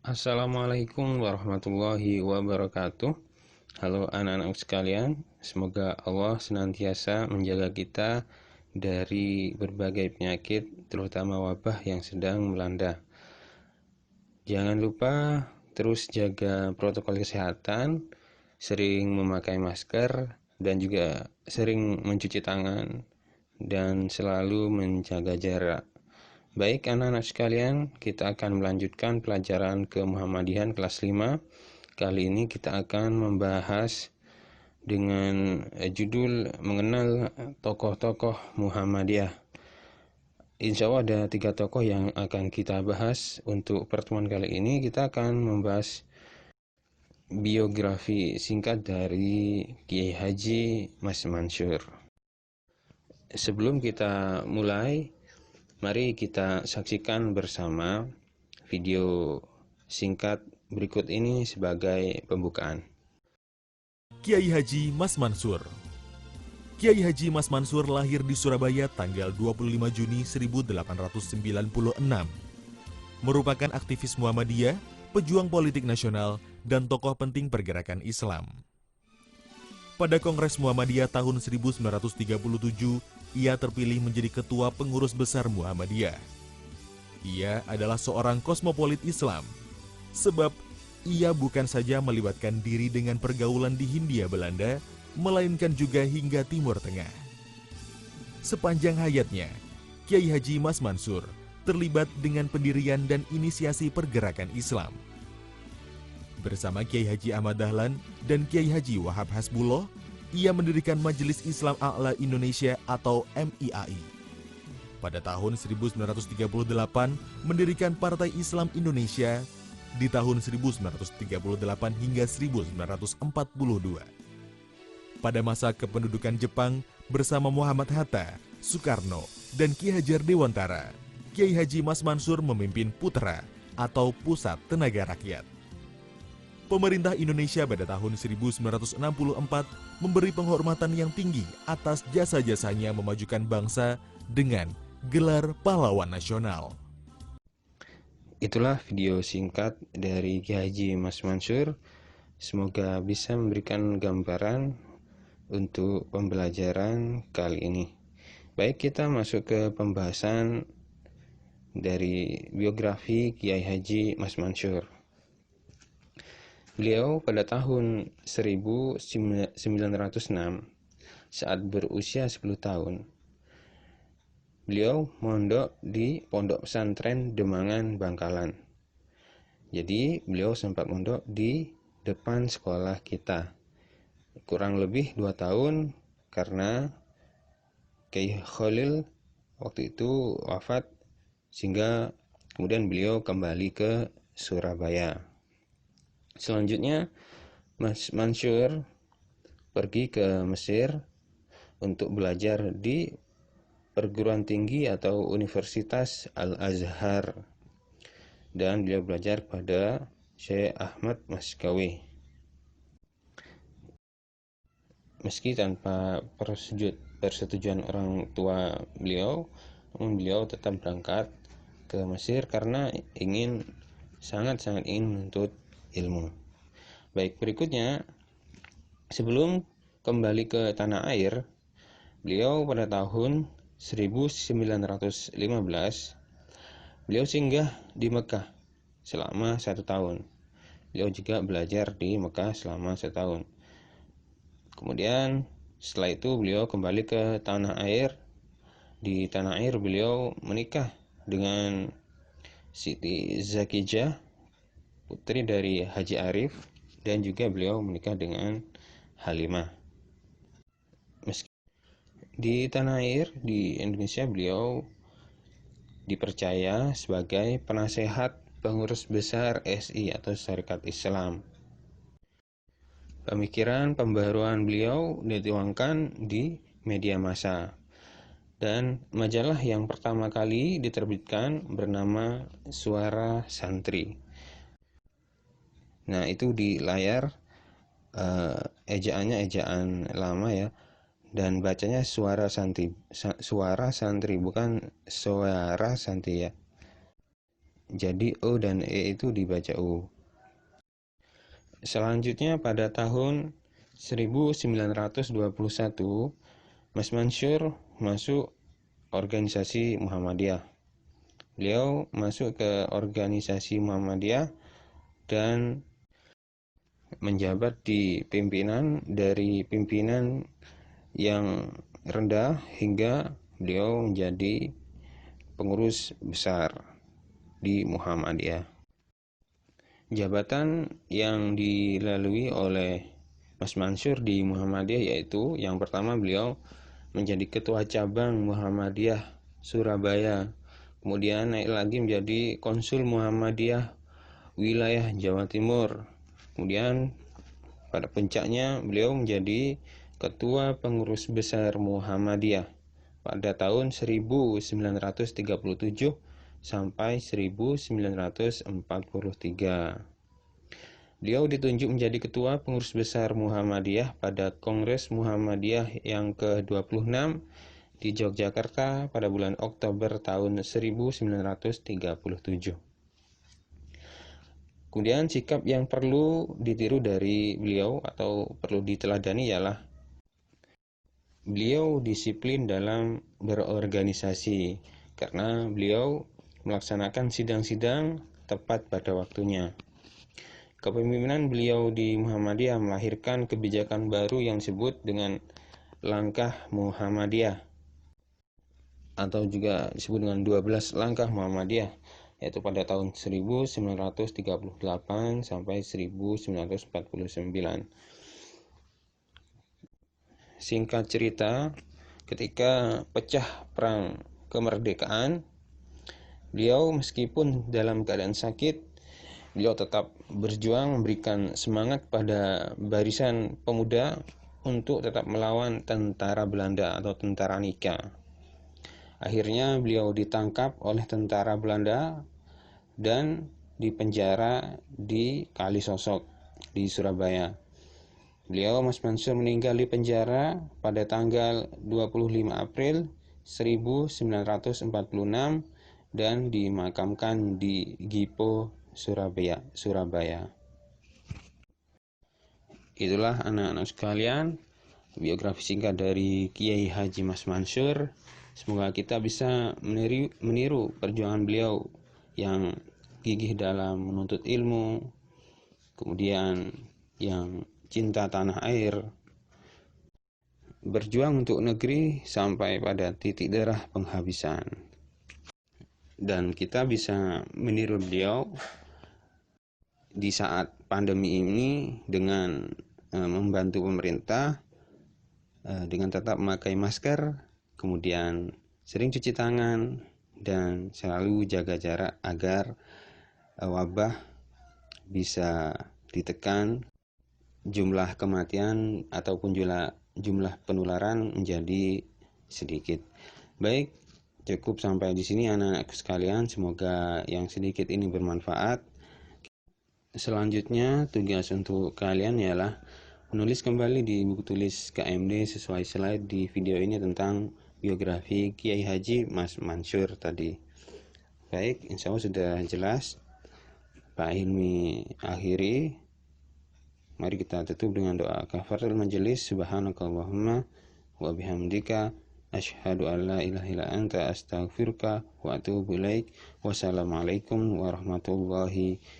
Assalamualaikum warahmatullahi wabarakatuh. Halo anak-anak sekalian, semoga Allah senantiasa menjaga kita dari berbagai penyakit, terutama wabah yang sedang melanda. Jangan lupa terus jaga protokol kesehatan, sering memakai masker, dan juga sering mencuci tangan, dan selalu menjaga jarak. Baik anak-anak sekalian, kita akan melanjutkan pelajaran ke Muhammadiyahan kelas 5. Kali ini kita akan membahas dengan judul mengenal tokoh-tokoh Muhammadiyah. Insya Allah ada 3 tokoh yang akan kita bahas. Untuk pertemuan kali ini kita akan membahas biografi singkat dari Kiai Haji Mas Mansur. Sebelum kita mulai, mari kita saksikan bersama video singkat berikut ini sebagai pembukaan. Kiai Haji Mas Mansur. Kiai Haji Mas Mansur lahir di Surabaya tanggal 25 Juni 1896. Merupakan aktivis Muhammadiyah, pejuang politik nasional, dan tokoh penting pergerakan Islam. Pada Kongres Muhammadiyah tahun 1937, ia terpilih menjadi ketua pengurus besar Muhammadiyah. Ia adalah seorang kosmopolit Islam, sebab ia bukan saja melibatkan diri dengan pergaulan di Hindia Belanda, melainkan juga hingga Timur Tengah. Sepanjang hayatnya, Kiai Haji Mas Mansur terlibat dengan pendirian dan inisiasi pergerakan Islam. Bersama Kiai Haji Ahmad Dahlan dan Kiai Haji Wahab Hasbullah, ia mendirikan Majelis Islam A'la Indonesia atau MIAI. Pada tahun 1938, mendirikan Partai Islam Indonesia. Di tahun 1938 hingga 1942. Pada masa kependudukan Jepang bersama Muhammad Hatta, Soekarno, dan Ki Hajar Dewantara, Kiai Haji Mas Mansur memimpin Putra atau Pusat Tenaga Rakyat. Pemerintah Indonesia pada tahun 1964 memberi penghormatan yang tinggi atas jasa-jasanya memajukan bangsa dengan gelar pahlawan nasional. Itulah video singkat dari Kiai Haji Mas Mansur. Semoga bisa memberikan gambaran untuk pembelajaran kali ini. Baik, kita masuk ke pembahasan dari biografi Kiai Haji Mas Mansur. Beliau pada tahun 1906, saat berusia 10 tahun, beliau mondok di Pondok Pesantren Demangan, Bangkalan. Jadi beliau sempat mondok di depan sekolah kita. Kurang lebih 2 tahun karena Kiai Khalil waktu itu wafat, sehingga kemudian beliau kembali ke Surabaya. Selanjutnya Mas Mansur pergi ke Mesir untuk belajar di perguruan tinggi atau Universitas Al-Azhar, dan beliau belajar pada Syekh Ahmad Maskawi. Meski tanpa persetujuan orang tua beliau, namun beliau tetap berangkat ke Mesir karena sangat-sangat ingin menuntut ilmu. Baik, berikutnya, sebelum kembali ke tanah air, beliau pada tahun 1915 beliau singgah di Mekah selama 1 tahun. Beliau juga belajar di Mekah selama 1 tahun. Kemudian setelah itu beliau kembali ke tanah air. Di tanah air beliau menikah dengan Siti Zakijah, putri dari Haji Arif, dan juga beliau menikah dengan Halimah. Di tanah air di Indonesia beliau dipercaya sebagai penasehat pengurus besar SI atau Syarikat Islam. Pemikiran pembaruan beliau dituangkan di media massa, dan majalah yang pertama kali diterbitkan bernama Suara Santri. Nah, itu di layar ejaannya ejaan lama ya, dan bacanya Suara Santri, bukan Suara Santri ya. jadi O dan E itu dibaca U. Selanjutnya pada tahun 1921, Mas Mansur masuk organisasi Muhammadiyah. Beliau masuk ke organisasi Muhammadiyah dan menjabat di pimpinan, dari pimpinan yang rendah hingga beliau menjadi pengurus besar di Muhammadiyah. Jabatan yang dilalui oleh Mas Mansur di Muhammadiyah yaitu yang pertama beliau menjadi ketua cabang Muhammadiyah Surabaya, kemudian naik lagi menjadi konsul Muhammadiyah wilayah Jawa Timur, kemudian pada puncaknya beliau menjadi ketua pengurus besar Muhammadiyah pada tahun 1937 sampai 1943. Beliau ditunjuk menjadi ketua pengurus besar Muhammadiyah pada Kongres Muhammadiyah yang ke-26 di Yogyakarta pada bulan Oktober tahun 1937. Kemudian sikap yang perlu ditiru dari beliau atau perlu diteladani ialah beliau disiplin dalam berorganisasi karena beliau melaksanakan sidang-sidang tepat pada waktunya. Kepemimpinan beliau di Muhammadiyah melahirkan kebijakan baru yang disebut dengan langkah Muhammadiyah atau juga disebut dengan 12 langkah Muhammadiyah, yaitu pada tahun 1938 sampai 1949. Singkat cerita, ketika pecah perang kemerdekaan, beliau meskipun dalam keadaan sakit, beliau tetap berjuang memberikan semangat pada barisan pemuda untuk tetap melawan tentara Belanda atau tentara Nika. Akhirnya beliau ditangkap oleh tentara Belanda dan dipenjara di Kalisosok di Surabaya. Beliau, Mas Mansur, meninggal di penjara pada tanggal 25 April 1946 dan dimakamkan di Gipo, Surabaya. Itulah anak-anak sekalian, biografi singkat dari Kiai Haji Mas Mansur. Semoga kita bisa meniru perjuangan beliau yang gigih dalam menuntut ilmu, kemudian yang cinta tanah air, berjuang untuk negeri sampai pada titik darah penghabisan. Dan kita bisa meniru beliau di saat pandemi ini dengan membantu pemerintah dengan tetap memakai masker, kemudian sering cuci tangan, dan selalu jaga jarak agar wabah bisa ditekan, jumlah kematian ataupun jumlah penularan menjadi sedikit. Baik, cukup sampai di sini anak-anakku sekalian. Semoga yang sedikit ini bermanfaat. Selanjutnya tugas untuk kalian ialah menulis kembali di buku tulis KMD sesuai slide di video ini tentang biografi Kiai Haji Mas Mansur tadi. Baik, insya Allah sudah jelas. Pak Hilmi akhiri. Mari kita tutup dengan doa kafaratul majelis. Subhanakallahumma wa bihamdika asyhadu an la ilaha illa anta astaghfiruka wa atubu ilaik. Wassalamualaikum warahmatullahi